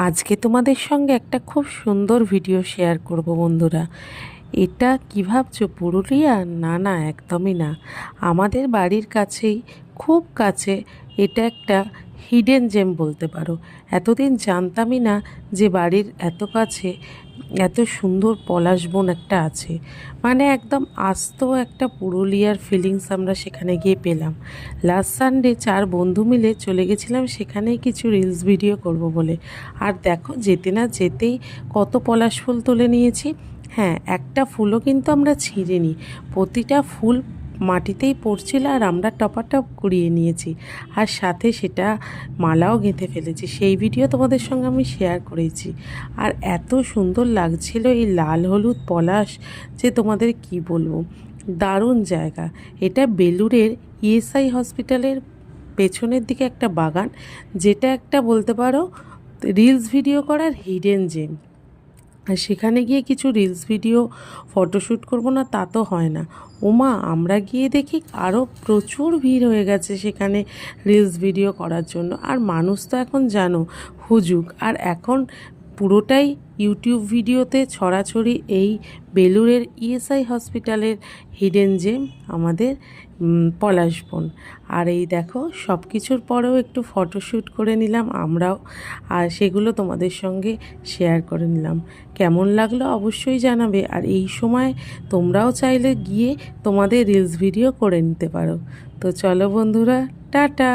আজকে তোমাদের সঙ্গে একটা খুব সুন্দর ভিডিও শেয়ার করব বন্ধুরা। এটা কী ভাবছো, পুরুলিয়া? না না, একদমই না। আমাদের বাড়ির কাছেই, খুব কাছে। এটা একটা হিডেন জেম বলতে পারো। এতদিন জানতামই না যে বাড়ির এত কাছে এত সুন্দর পলাশ বন একটা আছে। মানে একদম আস্ত একটা পুরুলিয়ার ফিলিংস আমরা সেখানে গিয়ে পেলাম। লাস্ট সানডে 4 বন্ধু মিলে চলে গেছিলাম সেখানেই কিছু রিলস ভিডিও করব বলে। আর দেখো, যেতে না যেতেই কত পলাশ ফুল তুলে নিয়েছি। হ্যাঁ, একটা ফুলও কিন্তু আমরা ছিঁড়িনি। প্রতিটা ফুল মাটিতেই পড়ছিল আর আমরা টপাটপ কুড়িয়ে নিয়েছি। আর সাথে সেটা মালাও গেঁথে ফেলেছি। সেই ভিডিও তোমাদের সঙ্গে আমি শেয়ার করেছি। আর এত সুন্দর লাগছিল এই লাল হলুদ পলাশ, যে তোমাদের কি বলবো। দারুণ জায়গা। এটা বেলুড়ের ইএসআই হসপিটালের পেছনের দিকে একটা বাগান, যেটা একটা বলতে পারো রিলস ভিডিও করার হিডেন জেম। আর সেখানে গিয়ে কিছু রিলস ভিডিও ফটোশ্যুট করব না তা তো হয় না। ওমা, আমরা গিয়ে দেখি আরও প্রচুর ভিড় হয়ে গেছে সেখানে রিলস ভিডিও করার জন্য। আর মানুষ তো এখন জানো হুজুক। আর এখন পুরোটাই ইউটিউব ভিডিওতে ছড়াছড়ি এই বেলুড়ের ইএসআই হসপিটালের হিডেন জেম, আমাদের পলাশ বন। আর এই দেখো, সব কিছুর পরেও একটু ফটোশ্যুট করে নিলাম আমরাও, আর সেগুলো তোমাদের সঙ্গে শেয়ার করে নিলাম। কেমন লাগলো অবশ্যই জানাবে। আর এই সময় তোমরাও চাইলে গিয়ে তোমাদের রিলস ভিডিও করে নিতে পারো। তো চলো বন্ধুরা, টাটা।